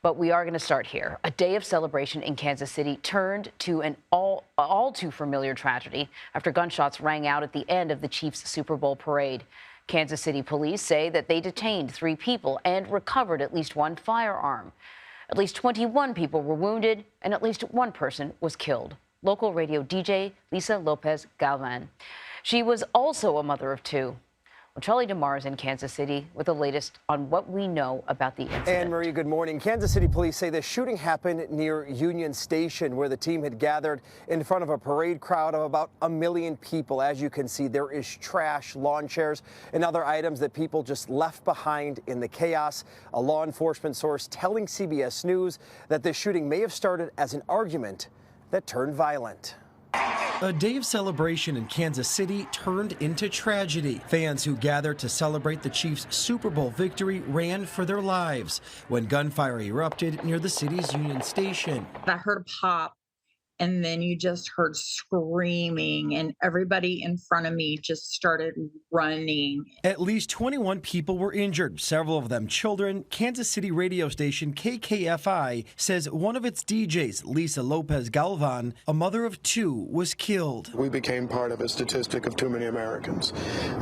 But we are going to start here. A day of celebration in Kansas City turned to an all too familiar tragedy after gunshots rang out at the end of the Chiefs Super Bowl parade. Kansas City police say that they detained 3 people and recovered at least 1 firearm. At least 21 people were wounded and at least 1 person was killed. Local radio DJ Lisa Lopez Galvan. She was also a mother of 2. Well, Charlie DeMar is in Kansas City with the latest on what we know about the incident. Anne-Marie, good morning. Kansas City police say the shooting happened near Union Station, where the team had gathered in front of a parade crowd of about 1 million people. As you can see, there is trash, lawn chairs, and other items that people just left behind in the chaos. A law enforcement source telling CBS News that this shooting may have started as an argument that turned violent. A day of celebration in Kansas City turned into tragedy. Fans who gathered to celebrate the Chiefs' Super Bowl victory ran for their lives when gunfire erupted near the city's Union Station. I heard a pop, and then you just heard screaming, and everybody in front of me just started running. At least 21 people were injured, several of them children. Kansas City radio station KKFI says one of its DJs, Lisa Lopez Galvan, a mother of 2, was killed. We became part of a statistic of too many Americans,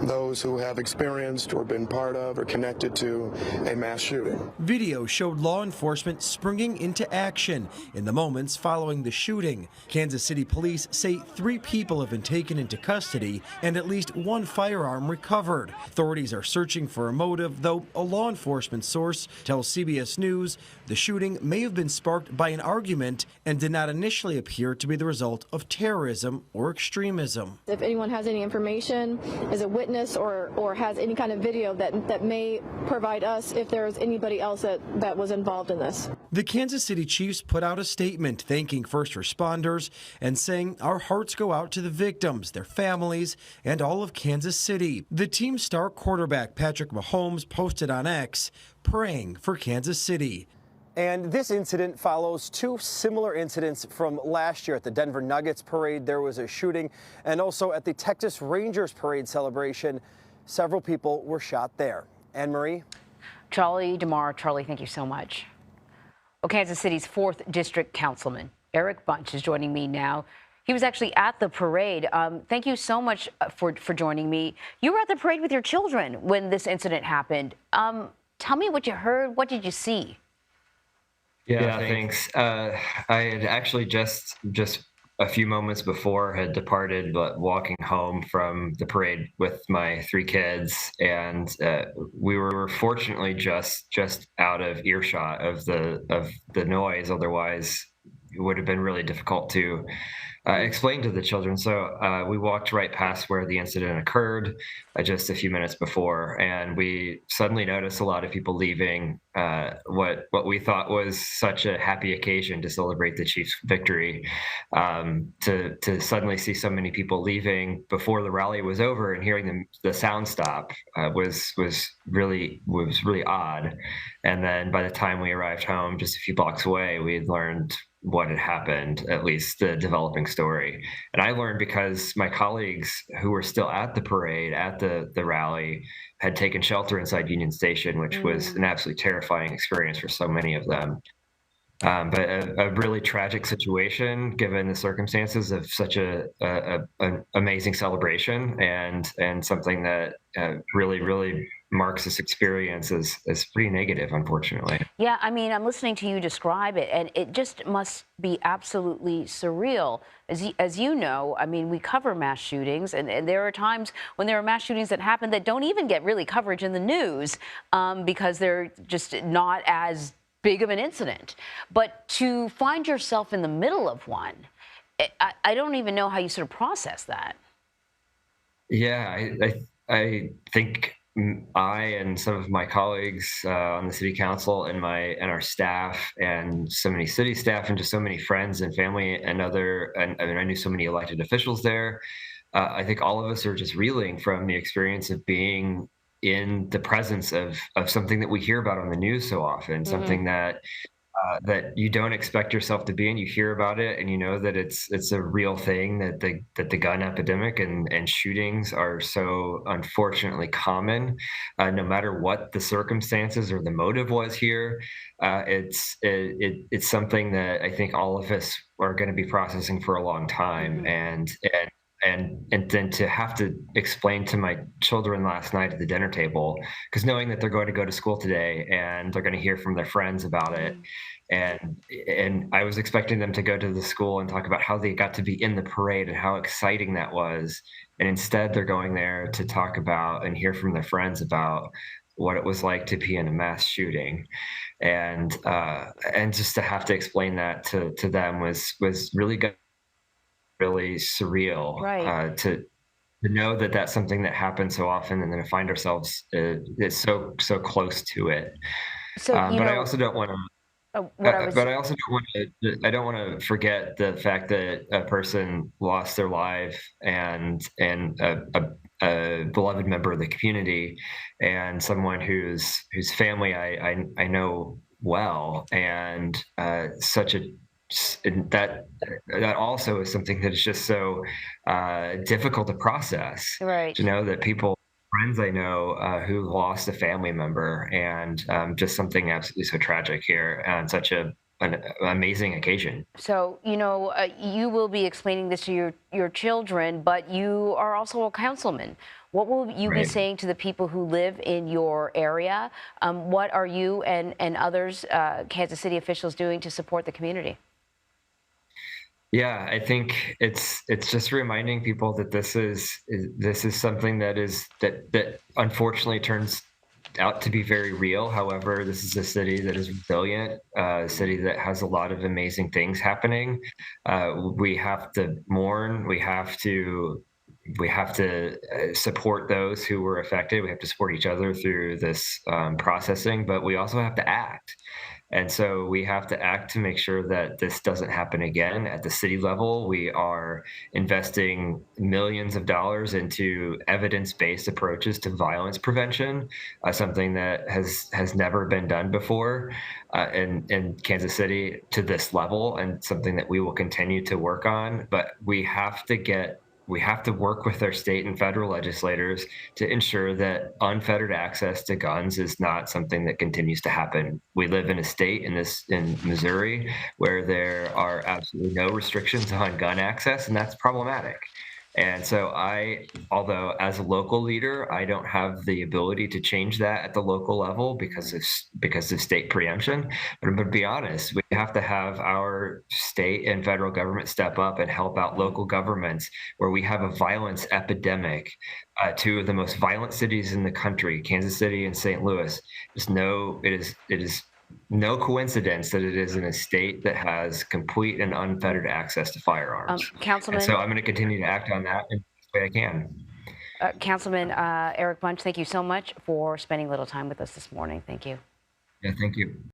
those who have experienced or been part of or connected to a mass shooting. Video showed law enforcement springing into action in the moments following the shooting. Kansas City police say 3 people have been taken into custody and at least 1 firearm recovered. Authorities are searching for a motive, though a law enforcement source tells CBS News the shooting may have been sparked by an argument and did not initially appear to be the result of terrorism or extremism. If anyone has any information, is a witness or has any kind of video that may provide us if there's anybody else that was involved in this. The Kansas City Chiefs put out a statement thanking first responders and saying our hearts go out to the victims, their families, and all of Kansas City. The team's star quarterback Patrick Mahomes posted on X, praying for Kansas City. And this incident follows 2 similar incidents from last year. At the Denver Nuggets parade, there was a shooting, and also at the Texas Rangers parade celebration, several people were shot there. Anne-Marie? Charlie DeMar. Charlie, thank you so much. Well, Kansas City's 4th District Councilman Eric Bunch is joining me now. He was actually at the parade. Thank you so much for joining me. You were at the parade with your children when this incident happened. Tell me what you heard. What did you see? Yeah, thanks. I had actually just a few moments before had departed, but walking home from the parade with my 3 kids, and we were fortunately just out of earshot of the noise. Otherwise, it would have been really difficult to explain to the children. So we walked right past where the incident occurred just a few minutes before, and we suddenly noticed a lot of people leaving what we thought was such a happy occasion to celebrate the Chiefs' victory. To suddenly see so many people leaving before the rally was over and hearing the sound stop was really odd. And then by the time we arrived home, just a few blocks away, we had learned what had happened, at least the developing story. And I learned because my colleagues who were still at the parade, at the rally, had taken shelter inside Union Station, which was an absolutely terrifying experience for so many of them. But a really tragic situation, given the circumstances of such an amazing celebration, and something that really marks this experience as pretty negative, unfortunately. Yeah, I mean, I'm listening to you describe it, and it just must be absolutely surreal. As you know, I mean, we cover mass shootings, and there are times when there are mass shootings that happen that don't even get really coverage in the news because they're just not as big of an incident. But to find yourself in the middle of one, I don't even know how you sort of process that. Yeah, I think I and some of my colleagues on the city council and our staff and so many city staff and just so many friends and family and I knew so many elected officials there. I think all of us are just reeling from the experience of being in the presence of something that we hear about on the news so often, something that that you don't expect yourself to be in. You hear about it, and you know that it's a real thing, that the gun epidemic and shootings are so unfortunately common, no matter what the circumstances or the motive was here. It's something that I think all of us are going to be processing for a long time, and then to have to explain to my children last night at the dinner table, because knowing that they're going to go to school today and they're going to hear from their friends about it, and I was expecting them to go to the school and talk about how they got to be in the parade and how exciting that was, and instead they're going there to talk about and hear from their friends about what it was like to be in a mass shooting, and just to have to explain that to them was really good, really surreal, Right. to know that that's something that happens so often, and then to find ourselves is so close to it. So, But I also don't want to. what I was But I also don't want to. I don't want to forget the fact that a person lost their life, and a beloved member of the community, and someone whose family I know well, and such a and that also is something that is just so difficult to process. right. To know that people, friends I know, who lost a family member, and just something absolutely so tragic here on such an amazing occasion. So, you will be explaining this to your children, but you are also a councilman. What will you be Right. saying to the people who live in your area? What are you and others, Kansas City officials, doing to support the community? Yeah, I think it's just reminding people that this is something that unfortunately turns out to be very real. However, this is a city that is resilient, a city that has a lot of amazing things happening. We have to mourn. We have to support those who were affected. We have to support each other through this processing, but we also have to act. And so we have to act to make sure that this doesn't happen again. At the city level, we are investing millions of dollars into evidence-based approaches to violence prevention, something that has never been done before in Kansas City to this level, and something that we will continue to work on. But we have to work with our state and federal legislators to ensure that unfettered access to guns is not something that continues to happen. We live in a state in Missouri where there are absolutely no restrictions on gun access, and that's problematic. And so although as a local leader, I don't have the ability to change that at the local level because of state preemption. But I'm going to be honest, we have to have our state and federal government step up and help out local governments where we have a violence epidemic. Two of the most violent cities in the country, Kansas City and St. Louis. It is no coincidence that it is in a state that has complete and unfettered access to firearms. And so Councilman, I'm going to continue to act on that in the way I can. Councilman Eric Bunch, thank you so much for spending a little time with us this morning. Thank you. Yeah, thank you.